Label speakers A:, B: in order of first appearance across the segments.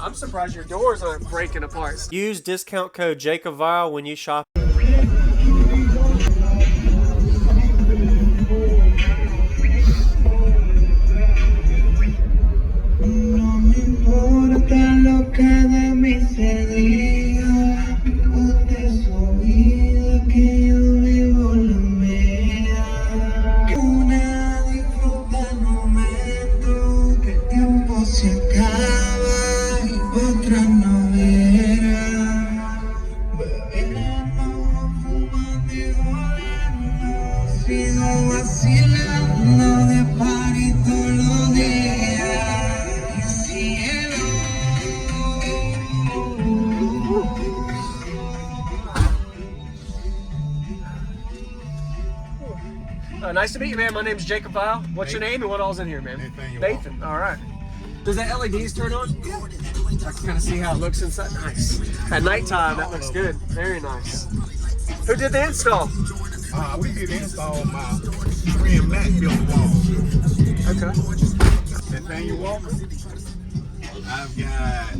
A: I'm surprised your doors aren't breaking apart. Use discount code JacobVile when you shop.
B: No me importa lo que de mí se diga, usted es su vida, que yo vivo la mía. Que una disfruta el momento, que el tiempo se acaba y otra no viera. Bebiendo, fumando y volando, sigo vacilando de party todos los días.
A: Nice to meet you, man. My name's Jacob Vile. What's your name and what all's in here, man? Nathan. All right. Does that LEDs turn on? I can kind of see how it looks inside. Nice. At nighttime, that looks good. Very nice. Who did the install?
C: We did the install. My friend Matt built the wall.
A: Okay.
C: Nathaniel Walker. I've got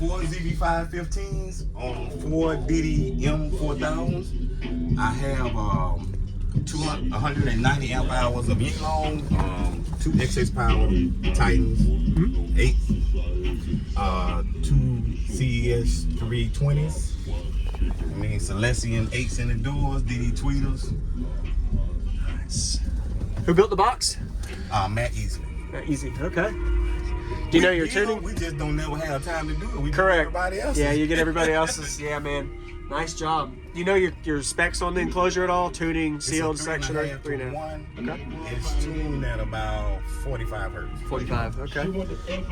C: 4 ZV515s on 4 Diddy M4000s. I have 190 amp hours of Yinglong, 2 XS Power Titans, 8, 2 CES 320s. I mean, Celestian 8s in the doors, DD tweeters.
A: Nice. Who built the box?
C: Matt Easy.
A: Matt Easy. Okay. Do you know your tuning?
C: We just don't never have time to do it. We
A: Correct.
C: Do everybody else's.
A: Yeah, you get everybody else's. Yeah, man. Nice job. Do you know your specs on the enclosure at all? Tuning, sealed, section, or
C: 3.5.
A: Okay.
C: It's tuned at about 45 hertz.
A: 45. Okay.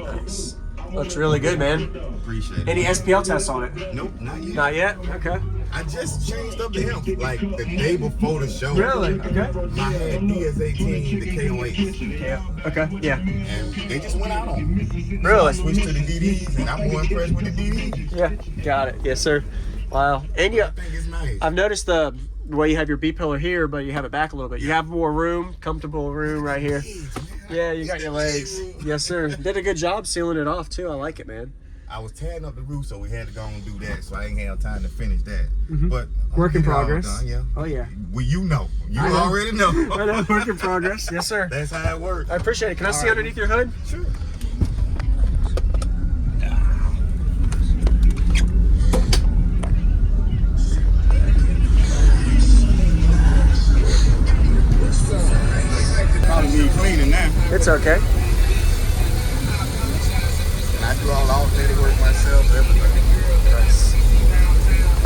A: Nice. Looks really good, man.
C: Appreciate it.
A: Any SPL tests on it?
C: Nope, not yet.
A: Not yet. Okay.
C: I just changed up the amp like the day before the show.
A: Really? Okay.
C: I had DS18, the KO8s.
A: Yeah. Okay. Yeah.
C: And they just went out on me.
A: Really?
C: So I switched to the DDs, and I'm more impressed with the DDs.
A: Yeah. Got it. Yes, sir. Wow. And
C: I think it's nice.
A: I've noticed the way you have your B pillar here, but you have it back a little bit. You have more room, comfortable room right here. Yeah, you got your legs. Yes, sir. Did a good job sealing it off too. I like it, man.
C: I was tearing up the roof, so we had to go and do that. So I ain't have time to finish that. But
A: Work in progress.
C: Done, yeah.
A: Oh yeah.
C: Well, you know. You already know.
A: I know. Work in progress. Yes, sir.
C: That's how it works.
A: I appreciate it. Can I see underneath your hood?
C: Sure. Probably need cleaning now.
A: It's okay.
C: And I do all the alternative work myself, everything.
A: Nice.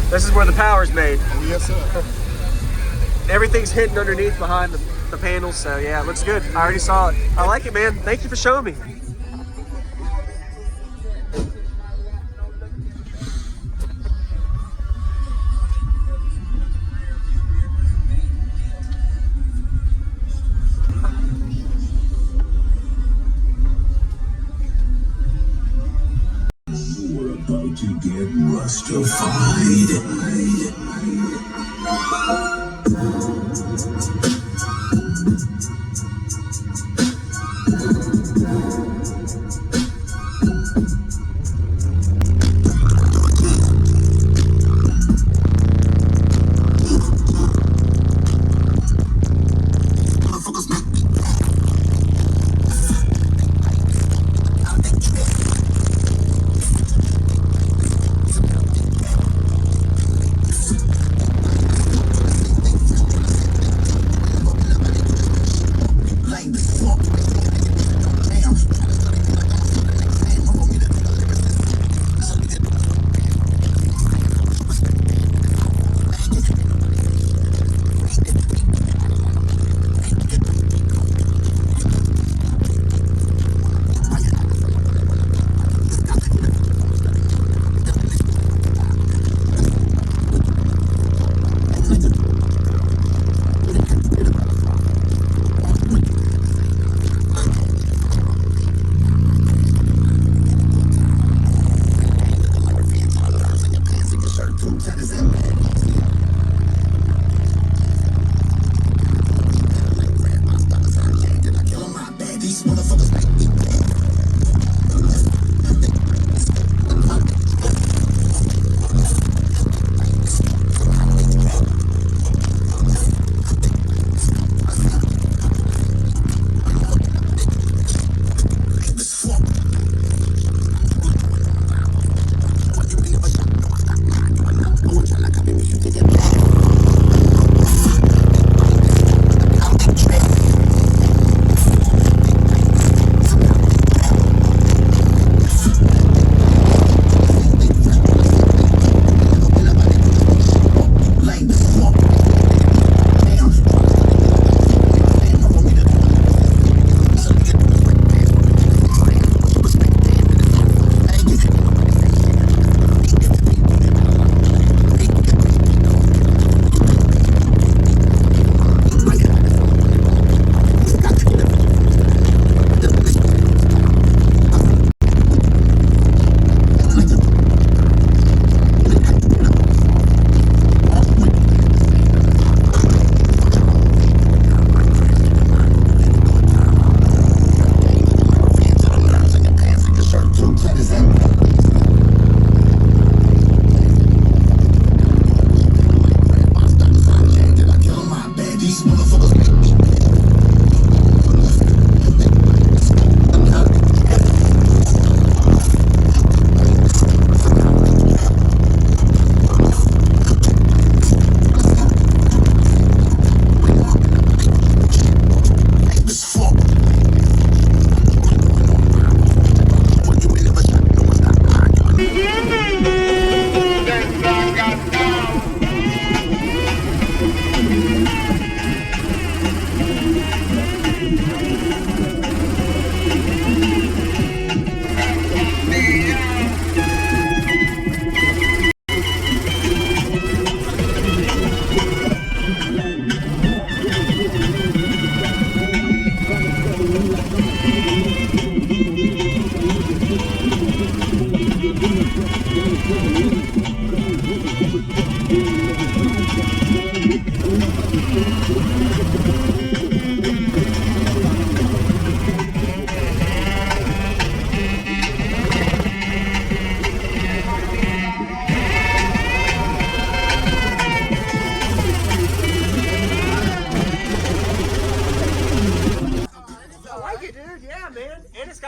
A: This is where the power's made.
C: Oh, yes, sir.
A: Everything's hidden underneath behind the panels, so yeah, it looks good. I already saw it. I like it, man. Thank you for showing me.
B: We're about to get rustified.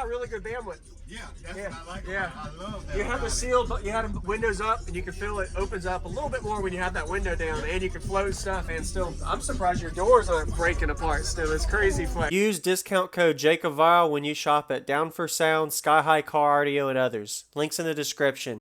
A: Really good bandwidth.
C: Yeah, that's what I like.
A: Yeah.
C: I love that.
A: You have the sealed, but you have the windows up, and you can feel it opens up a little bit more when you have that window down, and you can float stuff. And still, I'm surprised your doors aren't breaking apart. Still, it's crazy flat. Use discount code JacobVile when you shop at Down for Sound, Sky High Car Audio, and others. Links in the description.